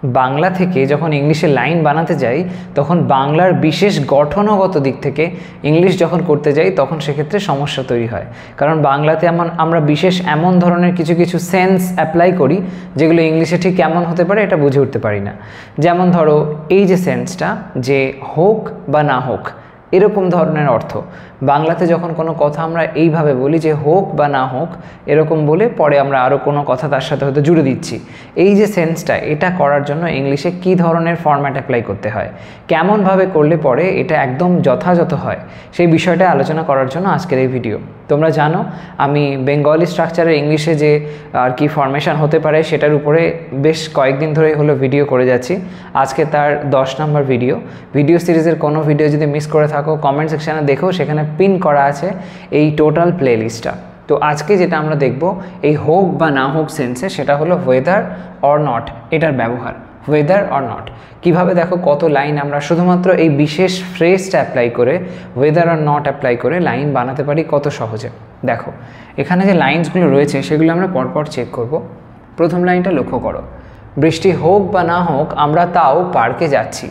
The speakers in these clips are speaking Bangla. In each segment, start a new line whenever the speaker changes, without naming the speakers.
বাংলা থেকে যখন ইংলিশে লাইন বানাতে যাই তখন বাংলার বিশেষ গঠনগত দিক থেকে ইংলিশ যখন করতে যাই তখন সেক্ষেত্রে সমস্যা তৈরি হয়। কারণ বাংলাতে আমরা বিশেষ এমন ধরনের কিছু কিছু সেন্স অ্যাপ্লাই করি যেগুলো ইংলিশে ঠিক কেমন হতে পারে এটা বুঝে উঠতে পারি না। যেমন ধরো এই যে সেন্সটা যে হোক বা না হোক এরকম ধরনের অর্থ, বাংলাতে যখন কোনো কথা আমরা এইভাবে বলি যে হোক বা না হোক এরকম বলে পরে আমরা আরও কোনো কথা তার সাথে হয়তো জুড়ে দিচ্ছি, এই যে সেন্সটা এটা করার জন্য ইংলিশে কী ধরনের ফরম্যাট অ্যাপ্লাই করতে হয়, কেমনভাবে করলে পরে এটা একদম যথাযথ হয়, সেই বিষয়টা আলোচনা করার জন্য আজকের এই ভিডিও। তোমরা জানো আমি বেঙ্গলি স্ট্রাকচারের ইংলিশে যে আর কি ফরমেশন হতে পারে সেটার উপরে বেশ কয়েকদিন ধরে হলো ভিডিও করে যাচ্ছি। আজকে তার 10 নম্বর ভিডিও সিরিজের কোনো ভিডিও যদি মিস করে থাকো কমেন্ট সেকশানে দেখো, সেখানে পিন করা আছে এই টোটাল প্লেলিস্টটা। তো আজকে যেটা আমরা দেখব এই হোক বা না হোক সেন্সে, সেটা হলো ওয়েদার অর নট এটার ব্যবহার। ওয়েদার অর নট কীভাবে, দেখো কত লাইন আমরা শুধুমাত্র এই বিশেষ ফ্রেজটা অ্যাপ্লাই করে ওয়েদার অর নট অ্যাপ্লাই করে লাইন বানাতে পারি কত সহজে। দেখো এখানে যে লাইন্সগুলো রয়েছে সেগুলো আমরা পরপর চেক করব। প্রথম লাইনটা লক্ষ্য করো, বৃষ্টি হোক বা না হোক আমরা তাও পার্কে যাচ্ছি।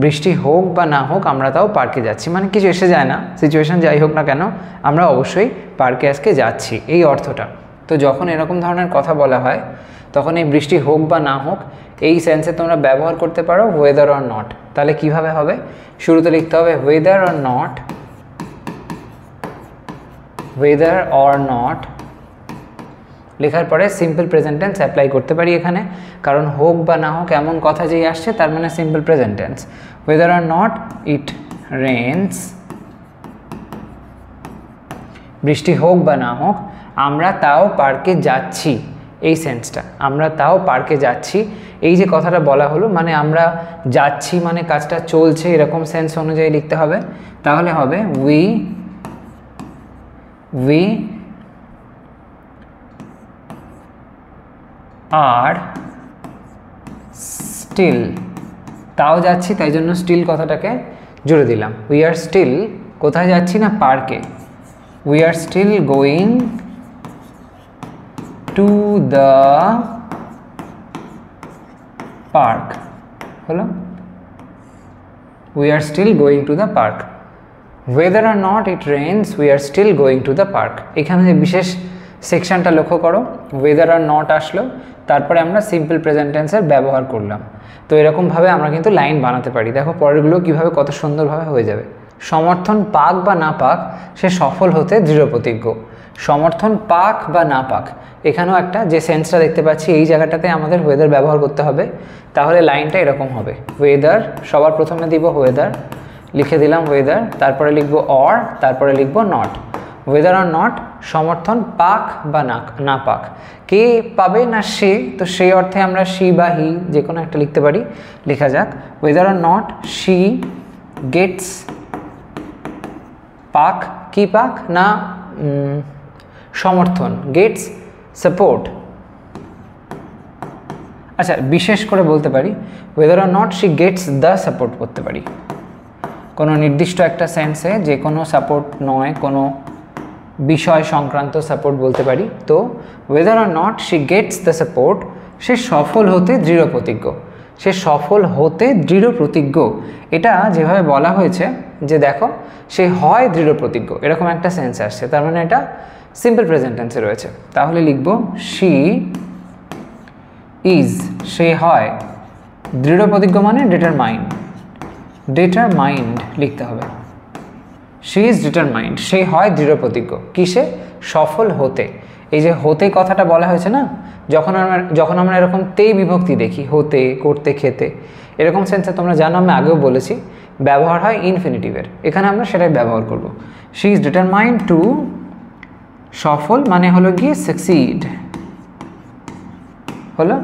বৃষ্টি হোক বা না হোক আমরা তাও পার্কে যাচ্ছি, মানে কিছু এসে যায় না, সিচুয়েশান যাই হোক না কেন আমরা অবশ্যই পার্কে আজকে যাচ্ছি, এই অর্থটা। তো যখন এরকম ধরনের কথা বলা হয় তখন এই বৃষ্টি হোক বা না হোক এই সেন্সে তোমরা ব্যবহার করতে পারো ওয়েদার অর নট। তাহলে কিভাবে হবে, শুরুতে লিখতে হবে weather or not, whether or not লেখার পরে সিম্পল প্রেজেন্ট টেন্স অ্যাপ্লাই করতে পারি এখানে, কারণ হোক বা না হোক এমন কথা যেই আসছে তার মানে simple present tense. Weather or not it rains, বৃষ্টি হোক বা না হোক আমরা তাও পার্কে যাচ্ছি, এই সেন্সটা আমরা তাও পার্কে যাচ্ছি, এই যে কথাটা বলা হলো মানে আমরা যাচ্ছি মানে কাজটা চলছে এরকম সেন্স অনুযায়ী লিখতে হবে। তাহলে হবে উই আর স্টিল, তাও যাচ্ছি তাই জন্য স্টিল কথাটাকে জুড়ে দিলাম। উই আর স্টিল কোথায় যাচ্ছি না, পার্কে। We are still going to the park, হলো we are still going to the park. Whether or not it rains we are still going to the park, এখানে যে বিশেষ সেকশনটা লক্ষ্য করো, ওয়েদার আর নট আসলো তারপরে আমরা সিম্পল প্রেজেন্ট টেন্সের ব্যবহার করলাম। তো এরকমভাবে আমরা কিন্তু লাইন বানাতে পারি। দেখো পরেরগুলো কীভাবে কত সুন্দরভাবে হয়ে যাবে। সমর্থন পাক বা না পাক সে সফল হতে দৃঢ় প্রতিজ্ঞ। সমর্থন পাক বা না পাক, এখানেও একটা যে সেন্সটা দেখতে পাচ্ছি এই জায়গাটাতে আমাদের ওয়েদার ব্যবহার করতে হবে। তাহলে লাইনটা এরকম হবে, ওয়েদার সবার প্রথমে দিব ওয়েদার, লিখে দিলাম ওয়েদার, তারপরে লিখবো অর, তারপরে লিখবো নট। ওয়েদার অর নট সমর্থন পাক বা না পাক, কে পাবে না সে, তো সেই অর্থে আমরা শি বা হি যে কোনো একটা লিখতে পারি, লেখা যাক weather or not she Gates পাক, কি পাক না সমর্থন, গেটস সাপোর্ট। আচ্ছা বিশেষ করে বলতে পারি weather or not she gets the support করতে পারি, কোনো নির্দিষ্ট একটা সেন্সে যে কোনো সাপোর্ট নয়, কোনো বিষয় সংক্রান্ত সাপোর্ট বলতে পারি। তো whether or not she gets the support সে সফল হতে দৃঢ় প্রতিজ্ঞ, সে সফল হতে দৃঢ় প্রতিজ্ঞ, এটা যেভাবে বলা হয়েছে যে দেখো সে হয় দৃঢ় প্রতিজ্ঞ এরকম একটা সেন্স আসছে, তার মানে এটা সিম্পল প্রেজেন্ট টেন্সে রয়েছে। তাহলে লিখব শি ইজ, সে হয় দৃঢ় প্রতিজ্ঞ মানে ডিটারমাইন্ড লিখতে হবে। শি ইজ ডিটারমাইন্ড, সে হয় দৃঢ় প্রতিজ্ঞ কিসে, সফল হতে। এই যে হতে কথাটা বলা হয়েছে না, যখন আমরা এরকম তেই বিভক্তি দেখি হতে, করতে, খেতে এরকম সেন্সে তোমরা জানো আমি আগেও বলেছি ব্যবহার হয় ইনফিনিটিভের, এখানে আমরা সেটাই ব্যবহার করব। শি ইজ ডিটারমাইন্ড টু, সফল মানে হলো গিয়ে সাকসিড, হলো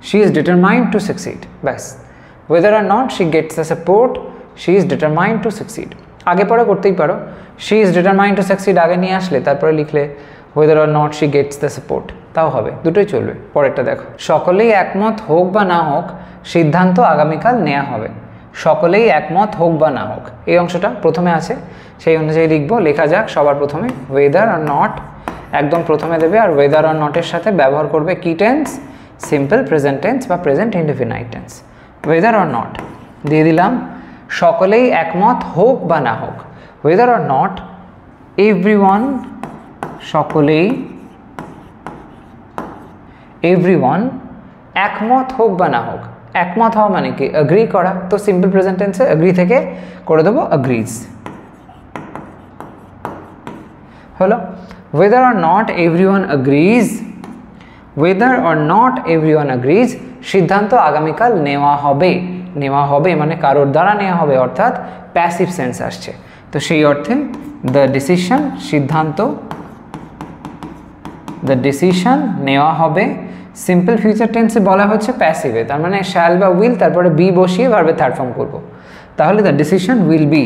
she is determined to succeed, ব্যাস। Whether or not she gets the support she is determined to succeed, আগে পরে করতেই পারো, she is determined to succeed আগে নিয়ে আসলে তারপরে লিখলে whether or not she gets the support, তাও হবে, দুটোই চলবে। পরেরটা দেখো, সকলেই একমত হোক বা না হোক সিদ্ধান্ত আগামীকাল নেওয়া হবে। সকলেই একমত হোক বা না হোক এই অংশটা প্রথমে আছে, সেই অনুযায়ী লিখবো, লেখা যাক সবার প্রথমে ওয়েদার আর নট একদম প্রথমে দেবে, আর ওয়েদার আর নটের সাথে ব্যবহার করবে কি টেন্স, সিম্পল প্রেজেন্ট টেন্স বা present indefinite tense. Weather or not দিয়ে দিলাম, সকলেই একমত হোক বা না হোক। ওয়েদার অর নট এভরিওয়ান, সকলেই, এভরিওয়ান একমত হোক বা না হোক। একমত হওয়া মানে কি? অ্যাগ্রি করা। তো সিম্পল প্রেজেন্ট টেন্সে অ্যাগ্রি থেকে করে দেবো অ্যাগ্রিজ। হলো whether or not everyone agrees, whether or not everyone agrees সিদ্ধান্ত আগামীকাল নেওয়া হবে। নেওয়া হবে মানে কারোর দ্বারা নেওয়া হবে, অর্থাৎ প্যাসিভ সেন্স আসছে। তো সেই অর্থে দ্য ডিসিশন, সিদ্ধান্ত, দ্য ডিসিশন নেওয়া হবে। সিম্পল ফিউচার টেন্সে বলা হচ্ছে প্যাসিভে, তার মানে শ্যাল বা উইল তারপরে বি বসিয়ে ভার্বে থার্ড ফর্ম করব। তাহলে দ্য ডিসিশন উইল বি,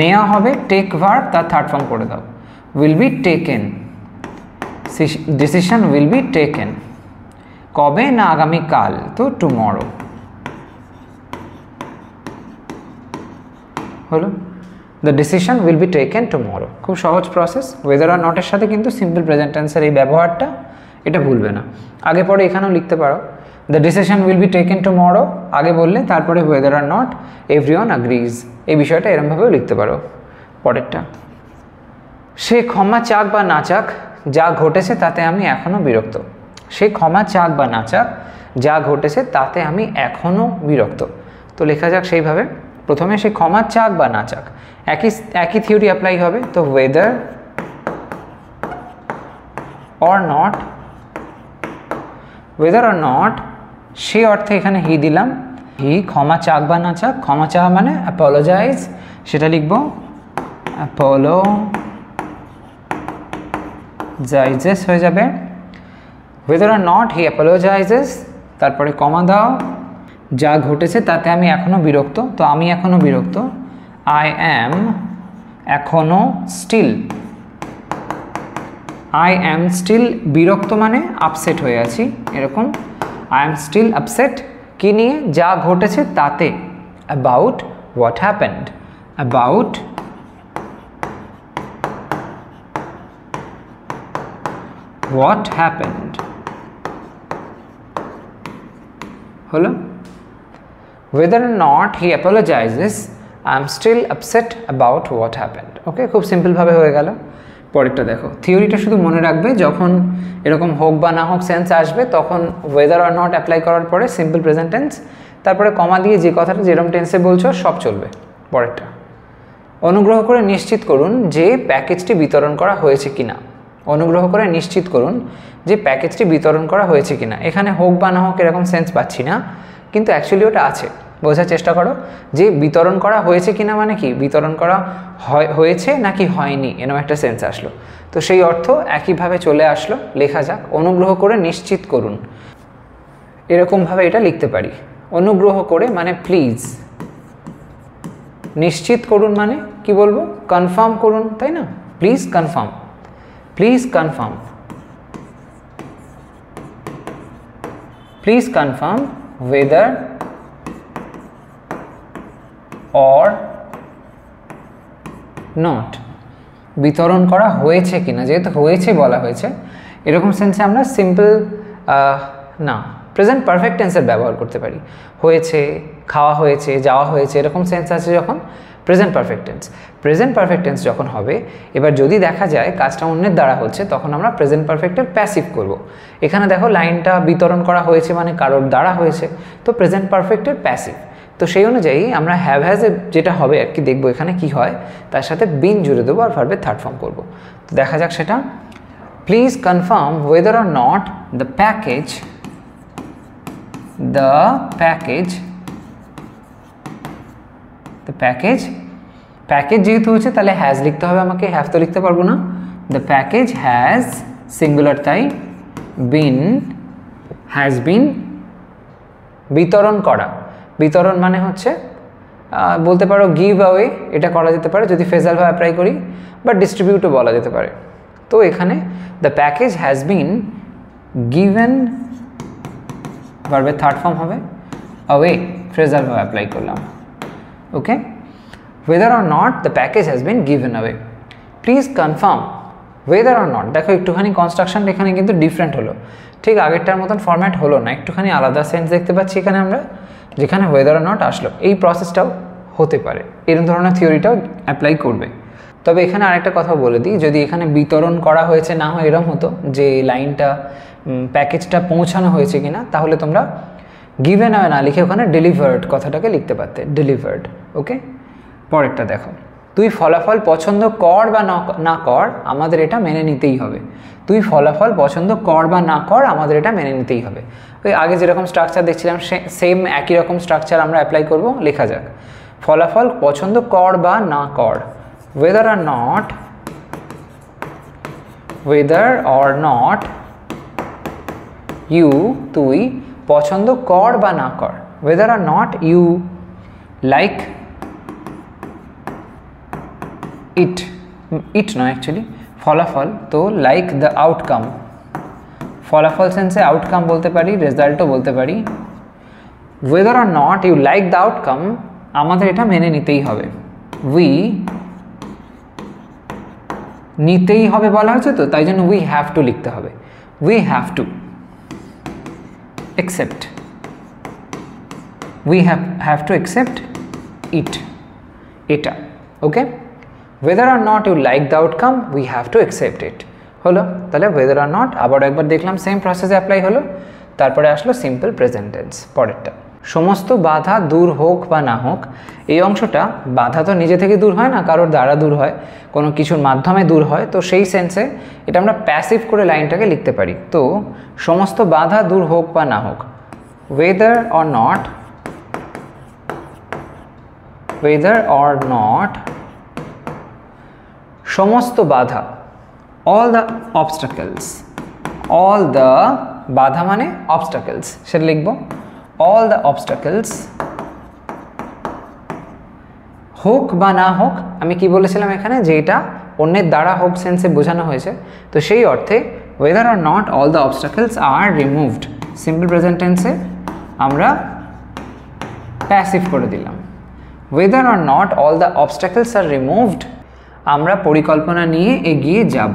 নেওয়া হবে টেক ভার্ব তার থার্ড ফর্ম করে দাও, will be taken. Decision will be taken. কবে না আগামীকাল, তো টুমরো। হলো the decision will be taken tomorrow. খুব সহজ প্রসেস। ওয়েদার আর নটের সাথে কিন্তু সিম্পল প্রেজেন্ট টেন্সের এই ব্যবহারটা, এটা ভুলবে না। আগে পরে এখানেও লিখতে পারো the decision will be taken tomorrow আগে বললে, তারপরে weather or not everyone agrees, এই বিষয়টা এরমভাবেও লিখতে পারো। পরেরটা, সে ক্ষমা চাক বা না চাক যা ঘটেছে তাতে আমি এখনও বিরক্ত। সে ক্ষমা চাক বা না চাক যা ঘটেছে তাতে আমি এখনও বিরক্ত। তো লেখা যাক সেইভাবে। প্রথমে সে ক্ষমা চাক বা না চাক, একই থিওরি অ্যাপ্লাই হবে। তো whether or not, whether or not সে অর্থে এখানে হি দিলাম। হি ক্ষমা চাক বা না চাক, ক্ষমা চাওয়া মানে অ্যাপোলোজাইজ, সেটা লিখব অ্যাপোলোজাইজেস হয়ে যাবে। ওয়েদার অর নট হি অ্যাপোলোজাইজেস, তারপরে কমা দাও। যা ঘটেছে তাতে আমি এখনও বিরক্ত। তো আমি এখনও বিরক্ত, আই অ্যাম এখনও স্টিল, আই অ্যাম স্টিল বিরক্ত মানে আপসেট হয়ে আছি এরকম। আই অ্যাম স্টিল আপসেট কি নিয়ে? যা ঘটেছে তাতে, about what happened, about what happened. হলো whether or not he apologizes I am still upset about what happened. ওকে, খুব সিম্পলভাবে হয়ে গেল। পরেরটা দেখো, থিওরিটা শুধু মনে রাখবে, যখন এরকম হোক বা না হোক সেন্স আসবে তখন ওয়েদার অর নট অ্যাপ্লাই করার পরে সিম্পল প্রেজেন্ট টেন্স, তারপরে কমা দিয়ে যে কথাটা যেরকম টেন্সে বলছো সব চলবে। পরেরটা, অনুগ্রহ করে নিশ্চিত করুন যে প্যাকেজটি বিতরণ করা হয়েছে কিনা। অনুগ্রহ করে নিশ্চিত করুন যে প্যাকেজটি বিতরণ করা হয়েছে কিনা। এখানে হোক বা না হোক এরকম সেন্স পাচ্ছি না, কিন্তু অ্যাকচুয়ালি ওটা আছে। বোঝার চেষ্টা করো যে বিতরণ করা হয়েছে কিনা মানে কি, বিতরণ করা হয়েছে নাকি হয়নি, এরকম একটা সেন্স আসলো। তো সেই অর্থ একইভাবে চলে আসলো। লেখা যাক অনুগ্রহ করে নিশ্চিত করুন, এরকমভাবে এটা লিখতে পারি। অনুগ্রহ করে মানে প্লিজ, নিশ্চিত করুন মানে কি বলবো, কনফার্ম করুন, তাই না? Please confirm, please confirm, please confirm whether or not বিতরণ করা হয়েছে কিনা। যেহেতু হয়েছে বলা হয়েছে, এরকম সেন্সে আমরা সিম্পল না প্রেজেন্ট পারফেক্ট টেন্সের ব্যবহার করতে পারি। হয়েছে, খাওয়া হয়েছে, যাওয়া হয়েছে, এরকম সেন্স আছে যখন present perfect tense. Present perfect tense যখন হবে, এবার যদি দেখা যায় কাজটা অন্যের দ্বারা হচ্ছে, তখন আমরা প্রেজেন্ট পারফেক্টের প্যাসিভ করব। এখানে দেখো লাইনটা বিতরণ করা হয়েছে মানে কারোর দ্বারা হয়েছে, তো প্রেজেন্ট পারফেক্টের প্যাসিভ। তো সেই অনুযায়ী আমরা হ্যাভ হ্যাজে যেটা হবে আর কি দেখবো এখানে কি হয়, তার সাথে বিন জুড়ে দেবো আর ভার্বের থার্ড ফর্ম করবো। তো দেখা যাক সেটা। Please confirm weather or not the package, the package, the package, package যেহেতু হচ্ছে তাহলে হ্যাজ লিখতে হবে আমাকে, হ্যাভ তো লিখতে পারবো না। দ্য প্যাকেজ হ্যাজ, সিঙ্গুলার তাই, বিন, হ্যাজ বিন বিতরণ করা। বিতরণ মানে হচ্ছে বলতে পারো গিভ অ্যাওয়ে, এটা করা যেতে পারে যদি ফেজাল ভাবে অ্যাপ্লাই করি, বা ডিস্ট্রিবিউটও বলা যেতে পারে। তো এখানে the package has been given, ভার্বের থার্ড ফর্ম হবে অ্যাওয়ে, ফ্রেজাল ভাবে অ্যাপ্লাই করলাম। ওকে, whether or not the package has been given away. Please confirm weather or not, দেখো একটুখানি কনস্ট্রাকশনটা এখানে কিন্তু ডিফারেন্ট হলো, ঠিক আগেরটার মতন ফরম্যাট হলো না, একটুখানি আলাদা সেন্স দেখতে পাচ্ছি এখানে আমরা, যেখানে ওয়েদার অর নট আসলো। এই প্রসেসটাও হতে পারে, এরকম ধরনের থিওরিটাও অ্যাপ্লাই করবে। তবে এখানে আরেকটা কথা বলে দিই, যদি এখানে বিতরণ করা হয়েছে না হয় এরকম হতো যে লাইনটা প্যাকেজটা পৌঁছানো হয়েছে কিনা, তাহলে তোমরা গিভেন অ্যাওয়ে না লিখে ওখানে ডেলিভার্ড কথাটাকে লিখতে পারতে, ডেলিভার্ড। ওকে, পরেরটা দেখো, তুই ফলাফল পছন্দ কর বা না কর আমাদের এটা মেনে নিতেই হবে। তুই ফলাফল পছন্দ কর বা না কর আমাদের এটা মেনে নিতেই হবে। ওই আগে যেরকম স্ট্রাকচার দেখছিলাম সেম একই রকম স্ট্রাকচার আমরা অ্যাপ্লাই করব। লেখা যাক, ফলাফল পছন্দ কর বা না কর, whether or not you তুই পছন্দ কর বা না কর, whether or not you like it নয় অ্যাকচুয়ালি ফলাফল, তো লাইক দ্য আউটকাম, ফলাফল সেন্সে আউটকাম বলতে পারি, রেজাল্টও বলতে পারি। whether or not you like the outcome আমাদের এটা মেনে নিতেই হবে। we নিতেই হবে বলা হয়েছে তো, তাই জন্য we have to লিখতে হবে, we have to accept, we have to accept it, এটা। ওকে, whether or not you like the outcome we have to accept it হলো। তাহলে whether or not আবার একবার দেখলাম সেম প্রসেসে অ্যাপ্লাই হলো। তারপরে আসলো সিম্পল প্রেজেন্ট টেন্স, পরেরটা, সমস্ত বাধা দূর হোক বা না হোক। এই অংশটা বাধা তো নিজে থেকে দূর হয় না, কারোর দ্বারা দূর হয়, কোনো কিছুর মাধ্যমে দূর হয়, তো সেই সেন্সে এটা আমরা প্যাসিভ করে লাইনটাকে লিখতে পারি। তো সমস্ত বাধা দূর হোক বা না হোক, whether or not সমস্ত বাধা, all the obstacles, all the বাধা মানে obstacles, সেটা লিখবো all the obstacles হোক বা না হোক। আমি কি বলেছিলাম এখানে, যে এটা অন্যের দ্বারা হোক সেন্সে বোঝানো হয়েছে, তো সেই অর্থে whether or not all the obstacles are removed simple present টেন্সে আমরা প্যাসিভ করে দিলাম। whether or not all the obstacles are removed আমরা পরিকল্পনা নিয়ে এগিয়ে যাব,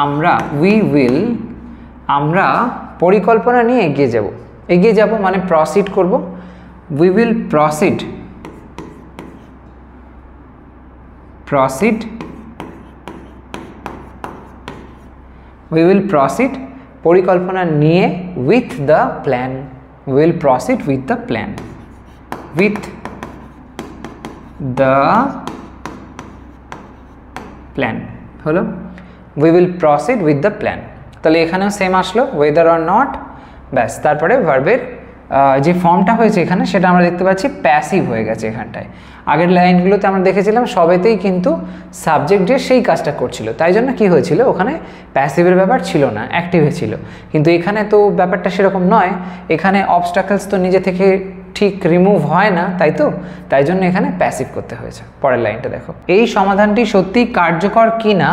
আমরা পরিকল্পনা নিয়ে এগিয়ে যাব মানে প্রসিড করব, we will proceed পরিকল্পনা নিয়ে with the plan, we will proceed with the plan হলো, we will proceed with the plan। তাহলে এখানেও সেম আসলো whether or not, ব্যাস। তারপরে ভার্বের যে ফর্মটা হয়েছে এখানে সেটা আমরা দেখতে পাচ্ছি প্যাসিভ হয়ে গেছে এখানটায়। আগের লাইনগুলোতে আমরা দেখেছিলাম সবেতেই কিন্তু সাবজেক্ট যে সেই কাজটা করছিল, তাই জন্য কি হয়েছিল ওখানে প্যাসিভের ব্যাপার ছিল না, অ্যাক্টিভে ছিল। কিন্তু এখানে তো ব্যাপারটা সেরকম নয়, এখানে অবস্ট্রাকলস তো নিজে থেকে ঠিক রিমুভ হয় না, তাই জন্য এখানে প্যাসিভ করতে হয়েছে। পরের লাইনটা দেখো, এই সমাধানটি সত্যি কার্যকর কিনা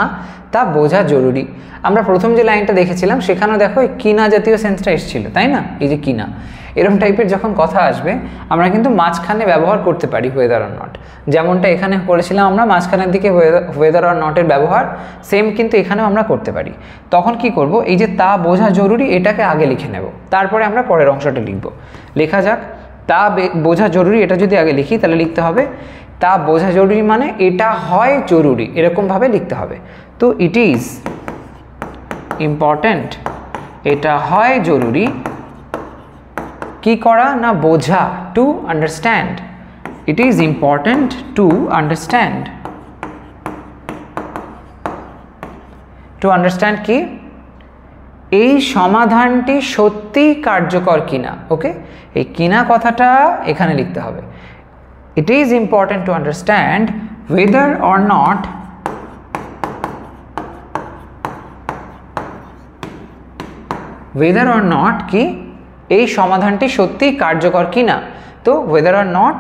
তা বোঝা জরুরি। আমরা প্রথম যে লাইনটা দেখেছিলাম সেখানেও দেখো এই কিনা জাতীয় সেন্সটা এসেছিল, তাই না? এই যে কিনা এরকম টাইপের যখন কথা আসবে আমরা কিন্তু মাঝখানে ব্যবহার করতে পারি whether or not, যেমনটা এখানে করেছিলাম আমরা মাঝখানের দিকে whether or not এর ব্যবহার, সেম কিন্তু এখানেও আমরা করতে পারি। তখন কি করব, এই যে তা বোঝা জরুরি এটাকে আগে লিখে নেব, তারপরে আমরা পরের অংশটা লিখব। লেখা যাক, তা বোঝা জরুরি, এটা যদি আগে লিখি তাহলে লিখতে হবে তা বোঝা জরুরি মানে এটা হয় জরুরি, এরকমভাবে লিখতে হবে। তো ইট ইজ ইম্পর্ট্যান্ট, এটা হয় জরুরি কি করা না বোঝা, to understand, it is important to understand. To understand কি, এই সমাধানটি সত্যি কার্যকর কিনা। ওকে, এই কিনা কথাটা এখানে লিখতে হবে। It is important to understand whether or not কি এই সমাধানটি সত্যি কার্যকর কিনা। তো whether or not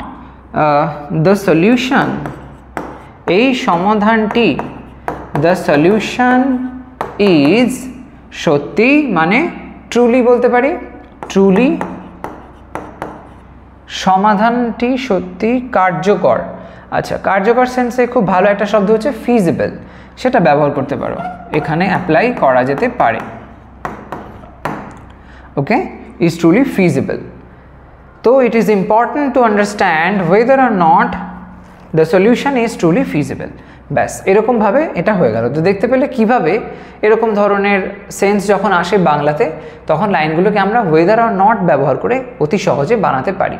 the solution, এই সমাধানটি, the solution is সত্যি মানে ট্রুলি বলতে পারি, ট্রুলি, সমাধানটি সত্যি কার্যকর। আচ্ছা, কার্যকর সেন্সে খুব ভালো একটা শব্দ হচ্ছে ফিজিবল। সেটা ব্যবহার করতে পারো, এখানে অ্যাপ্লাই করা যেতে পারে। ওকে, ইজ ট্রুলি ফিজিবল। তো it is important to understand weather or not the solution is truly feasible. ব্যাস, এরকমভাবে এটা হয়ে গেল। তো দেখতে পেলে কীভাবে এরকম ধরনের সেন্স যখন আসে বাংলাতে, তখন লাইনগুলোকে আমরা ওয়েদার আর নট ব্যবহার করে অতি সহজে বানাতে পারি।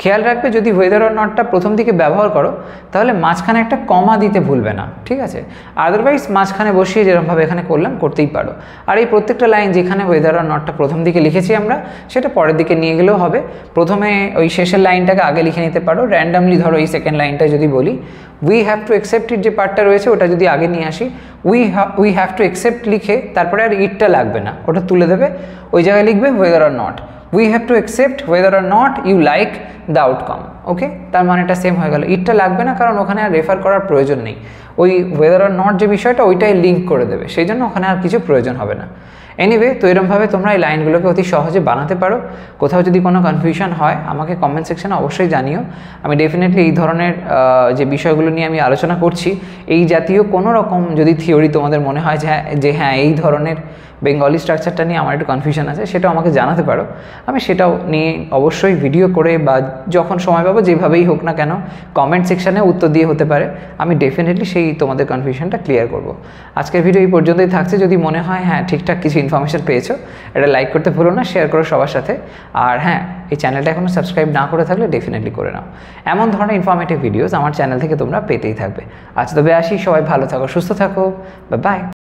খেয়াল রাখবে, যদি ওয়েদার আর নটটা প্রথম দিকে ব্যবহার করো তাহলে মাঝখানে একটা কমা দিতে ভুলবে না, ঠিক আছে? আদারওয়াইজ মাঝখানে বসিয়ে যেরকমভাবে এখানে করলাম করতেই পারো। আর এই প্রত্যেকটা লাইন যেখানে ওয়েদার আর নটটা প্রথম দিকে লিখেছি আমরা, সেটা পরের দিকে নিয়ে গেলেও হবে। প্রথমে ওই শেষের লাইনটাকে আগে লিখে নিতে পারো। র্যান্ডামলি ধরো এই সেকেন্ড লাইনটা যদি বলি, we have to accept it, যে পার্টটা রয়েছে ওটা যদি আগে নিয়ে আসি, উই হ্যাভ টু অ্যাকসেপ্ট লিখে তারপরে আর ইটটা লাগবে না, ওটা তুলে দেবে, ওই জায়গায় লিখবে whether or not. We have to accept whether or not you like the outcome. Okay, তার মানেটা সেম হয়ে গেল। ইটটা লাগবে না, কারণ ওখানে আর রেফার করার প্রয়োজন নেই। ওই ওয়েদার আর নট যে বিষয়টা ওইটাই লিঙ্ক করে দেবে, সেই জন্য ওখানে আর কিছু প্রয়োজন হবে না। এনিওয়ে, তো এরকমভাবে তোমরা এই লাইনগুলোকে অতি সহজে বানাতে পারো। কোথাও যদি কোনো কনফিউশন হয় আমাকে কমেন্ট সেকশনে অবশ্যই জানিও। আমি ডেফিনেটলি এই ধরনের যে বিষয়গুলো নিয়ে আমি আলোচনা করছি, এই জাতীয় কোনো রকম যদি থিওরি তোমাদের মনে হয় যে হ্যাঁ এই ধরনের বেঙ্গলি স্ট্রাকচারটা নিয়ে আমার একটু কনফিউশন আছে, সেটাও আমাকে জানাতে পারো। আমি সেটাও নিয়ে অবশ্যই ভিডিও করে বা যখন সময় পাবো যেভাবেই হোক না কেন কমেন্ট সেকশানে উত্তর দিয়ে হতে পারে, আমি ডেফিনেটলি সেই তোমাদের কনফিউশনটা ক্লিয়ার করব। আজকের ভিডিও এই পর্যন্তই থাকছে। যদি মনে হয় হ্যাঁ ঠিকঠাক কিছু ইনফরমেশন পেয়েছো, এটা লাইক করতে ভুলো না, শেয়ার করো সবার সাথে। আর হ্যাঁ, এই চ্যানেলটা এখনও সাবস্ক্রাইব না করে থাকলে ডেফিনেটলি করে নাও। এমন ধরনের ইনফরমেটিভ ভিডিওস আমার চ্যানেল থেকে তোমরা পেতেই থাকবে। আজ তবে আসি, সবাই ভালো থাকো, সুস্থ থাকো, বাই বাই।